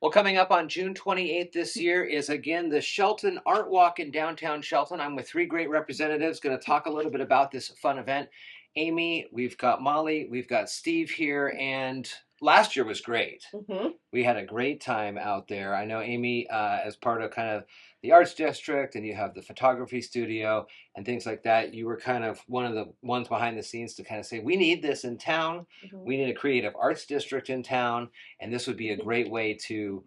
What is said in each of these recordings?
Well, coming up on June 28th this year is again the Shelton Art Walk in downtown Shelton. I'm with three great representatives going to talk a little bit about this fun event. Amy, we've got Molly, we've got Steve here, and last year was great. We had a great time out there. I know Amy, as part of kind of the arts district, and you have the photography studio and things like that. You were kind of one of the ones behind the scenes to kind of say, we need this in town. We need a creative arts district in town, and this would be a great way to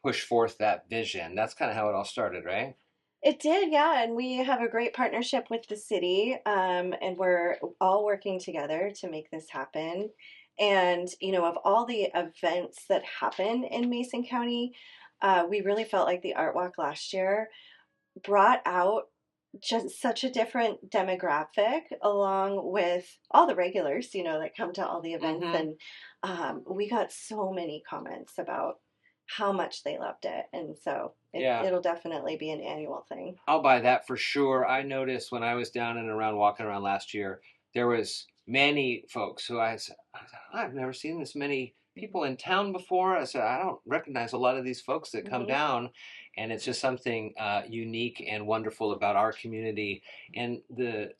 push forth that vision. That's kind of how it all started, right? It did, yeah, and we have a great partnership with the city, and we're all working together to make this happen. And, of all the events that happen in Mason County, we really felt like the Art Walk last year brought out just such a different demographic along with all the regulars, that come to all the events. And we got so many comments about how much they loved it. And so it'll definitely be an annual thing. I'll buy that for sure. I noticed when I was down and around walking around last year, there was many folks who I said, I've never seen this many people in town before. I said, I don't recognize a lot of these folks that come down. And it's just something unique and wonderful about our community. And the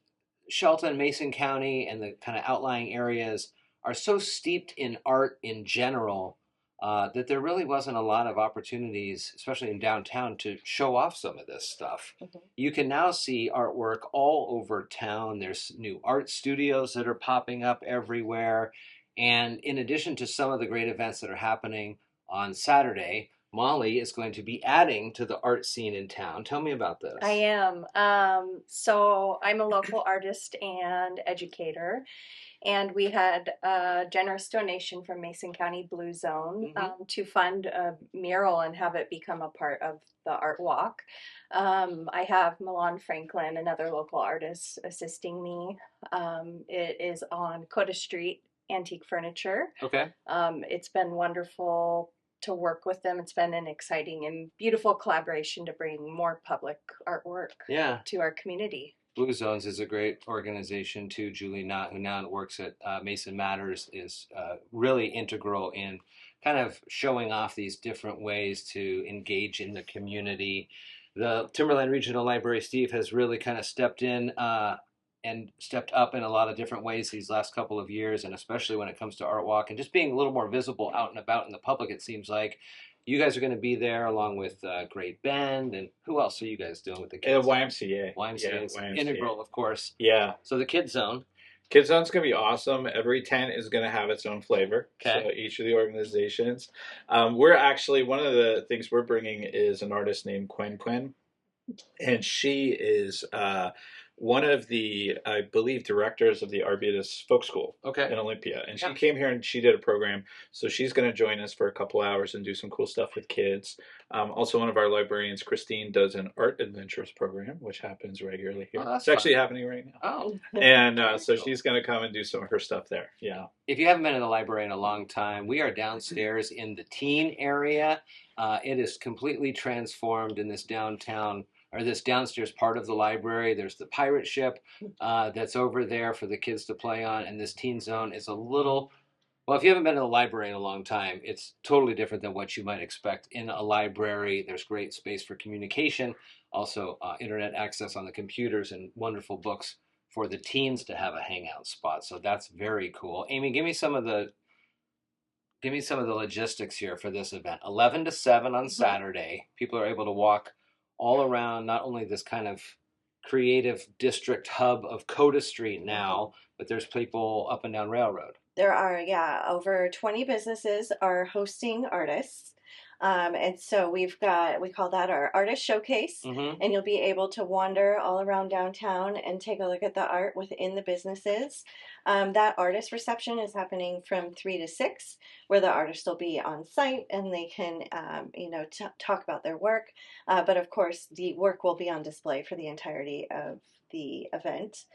Shelton, Mason County, and the kind of outlying areas are so steeped in art in general that there really wasn't a lot of opportunities, especially in downtown, to show off some of this stuff. You can now see artwork all over town. There's new art studios that are popping up everywhere. And in addition to some of the great events that are happening on Saturday, Molly is going to be adding to the art scene in town. Tell me about this. I am. So I'm a local artist and educator. And we had a generous donation from Mason County Blue Zone to fund a mural and have it become a part of the art walk. I have Milan Franklin, another local artist, assisting me. It is on Cota Street Antique Furniture. Okay. It's been wonderful to work with them. It's been an exciting and beautiful collaboration to bring more public artwork to our community. Blue Zones is a great organization too. Julie Knott, who now works at Mason Matters, is really integral in kind of showing off these different ways to engage in the community. The Timberland Regional Library, Steve, has really kind of stepped in and stepped up in a lot of different ways these last couple of years, and especially when it comes to Art Walk and just being a little more visible out and about in the public, it seems like. You guys are going to be there along with Great Bend, and who else are you guys doing with the kids? YMCA. YMCA is integral, of course. Yeah. So the Kids Zone. Kids Zone's going to be awesome. Every tent is going to have its own flavor. Okay. So each of the organizations. We're actually, one of the things we're bringing is an artist named Quen, and she is one of the, I believe, directors of the Arbutus Folk School in Olympia. And she came here and she did a program. So she's going to join us for a couple hours and do some cool stuff with kids. Also, one of our librarians, Christine, does an art adventures program, which happens regularly here. Oh, it's actually happening right now. Oh. And so she's going to come and do some of her stuff there. Yeah. If you haven't been in the library in a long time, we are downstairs in the teen area. It is completely transformed in this downtown, or this downstairs part of the library. There's the pirate ship that's over there for the kids to play on, and this teen zone is a little, well, if you haven't been in the library in a long time, it's totally different than what you might expect in a library. There's great space for communication, also internet access on the computers, and wonderful books for the teens to have a hangout spot. So that's very cool. Amy, give me some of the logistics here for this event. 11 to 7 on Saturday. People are able to walk all around not only this kind of creative district hub of Coda Street now, but there's people up and down Railroad. There are, over 20 businesses are hosting artists. And so we call that our artist showcase, and you'll be able to wander all around downtown and take a look at the art within the businesses. That artist reception is happening from 3 to 6, where the artists will be on site and they can, talk about their work. But of course, the work will be on display for the entirety of the event.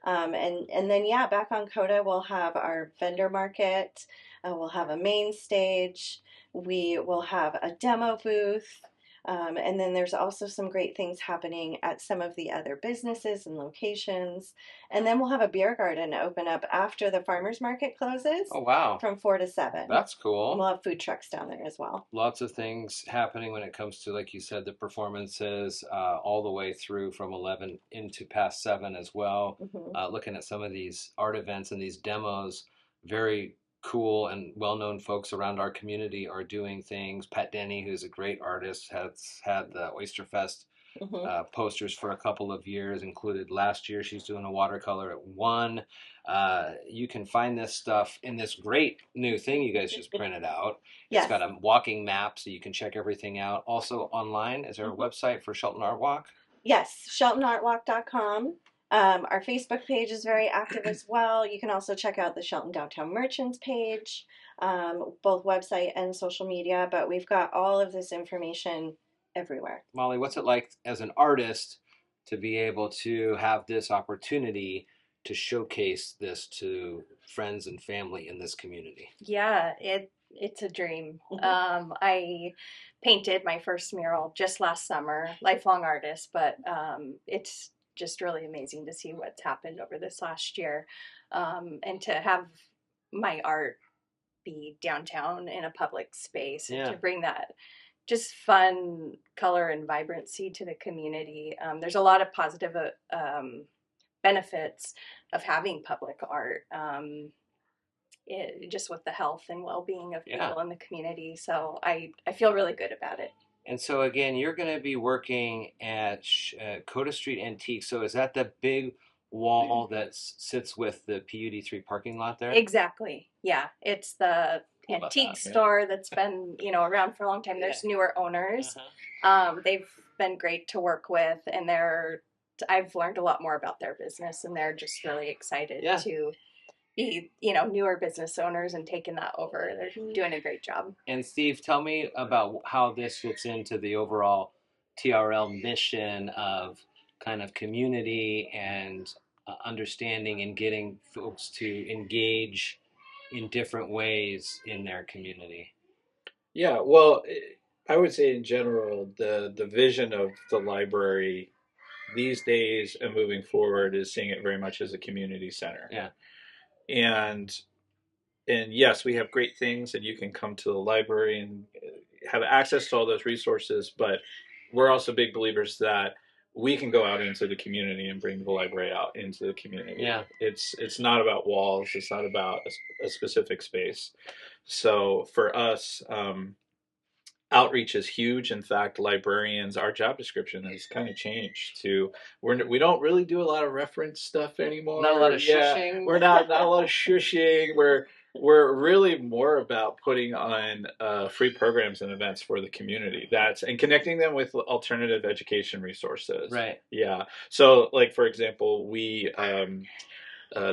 And then, back on Coda, we'll have our vendor market. We'll have a main stage. We will have a demo booth. And then there's also some great things happening at some of the other businesses and locations. And then we'll have a beer garden open up after the farmers market closes. Oh, wow. From 4 to 7. That's cool. And we'll have food trucks down there as well. Lots of things happening when it comes to, like you said, the performances, all the way through from 11 into past 7 as well. Looking at some of these art events and these demos, very cool and well-known folks around our community are doing things. Pat Denny, who's a great artist, has had the Oyster Fest posters for a couple of years, included last year. She's doing a watercolor at 1. You can find this stuff in this great new thing you guys just printed out. It's got a walking map so you can check everything out. Also online, is there a website for Shelton Art Walk? Yes, sheltonartwalk.com. Our Facebook page is very active as well. You can also check out the Shelton Downtown Merchants page, both website and social media, but we've got all of this information everywhere. Molly, what's it like as an artist to be able to have this opportunity to showcase this to friends and family in this community? Yeah, it's a dream. I painted my first mural just last summer, lifelong artist, but it's just really amazing to see what's happened over this last year, and to have my art be downtown in a public space, and to bring that just fun color and vibrancy to the community. There's a lot of positive benefits of having public art, just with the health and well-being of people in the community. So I feel really good about it. And so again, you're going to be working at Coda Street Antiques. So is that the big wall that sits with the PUD3 parking lot there? Exactly. Yeah, it's the antique store that's been around for a long time. There's newer owners. They've been great to work with, and I've learned a lot more about their business, and they're just really excited to be newer business owners and taking that over. They're doing a great job. And Steve, tell me about how this fits into the overall TRL mission of kind of community and understanding and getting folks to engage in different ways in their community. Yeah, well, I would say in general, the vision of the library these days and moving forward is seeing it very much as a community center. Yeah. And yes, we have great things, and you can come to the library and have access to all those resources, but we're also big believers that we can go out into the community and bring the library out into the community. Yeah. It's not about walls. It's not about a specific space. So for us, outreach is huge. In fact, librarians, our job description has kind of changed to we don't really do a lot of reference stuff anymore. Not a lot of shushing. We're not a lot of shushing. We're really more about putting on free programs and events for the community. And connecting them with alternative education resources. Right. Yeah. So, like for example, we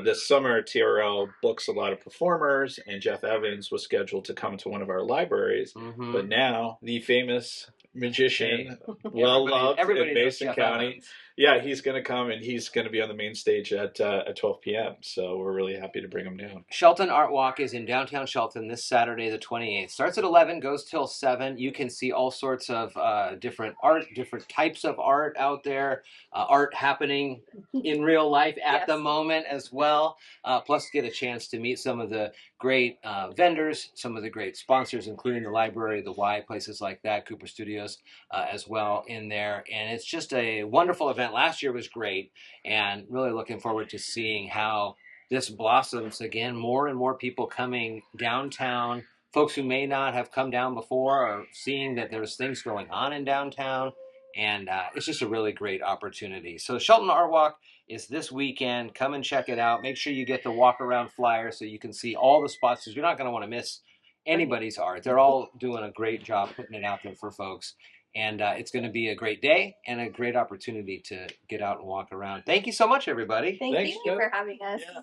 this summer TRL books a lot of performers, and Jeff Evans was scheduled to come to one of our libraries, but now the famous magician, well loved in Mason County. Yeah, he's going to come, and he's going to be on the main stage at 12 p.m. So we're really happy to bring him down. Shelton Art Walk is in downtown Shelton this Saturday, the 28th. Starts at 11, goes till 7. You can see all sorts of different art, different types of art out there. Art happening in real life at the moment as well. Plus, get a chance to meet some of the great vendors, some of the great sponsors, including the library, the Y, places like that, Cooper Studios as well in there. And it's just a wonderful event. Last year was great, and really looking forward to seeing how this blossoms again. More and more people coming downtown, folks who may not have come down before are seeing that there's things going on in downtown, and it's just a really great opportunity. So Shelton Art Walk is this weekend. Come and check it out. Make sure you get the walk around flyer so you can see all the spots, because you're not going to want to miss anybody's art. They're all doing a great job putting it out there for folks. And it's going to be a great day and a great opportunity to get out and walk around. Thank you so much, everybody. Thank you for having us. Yeah.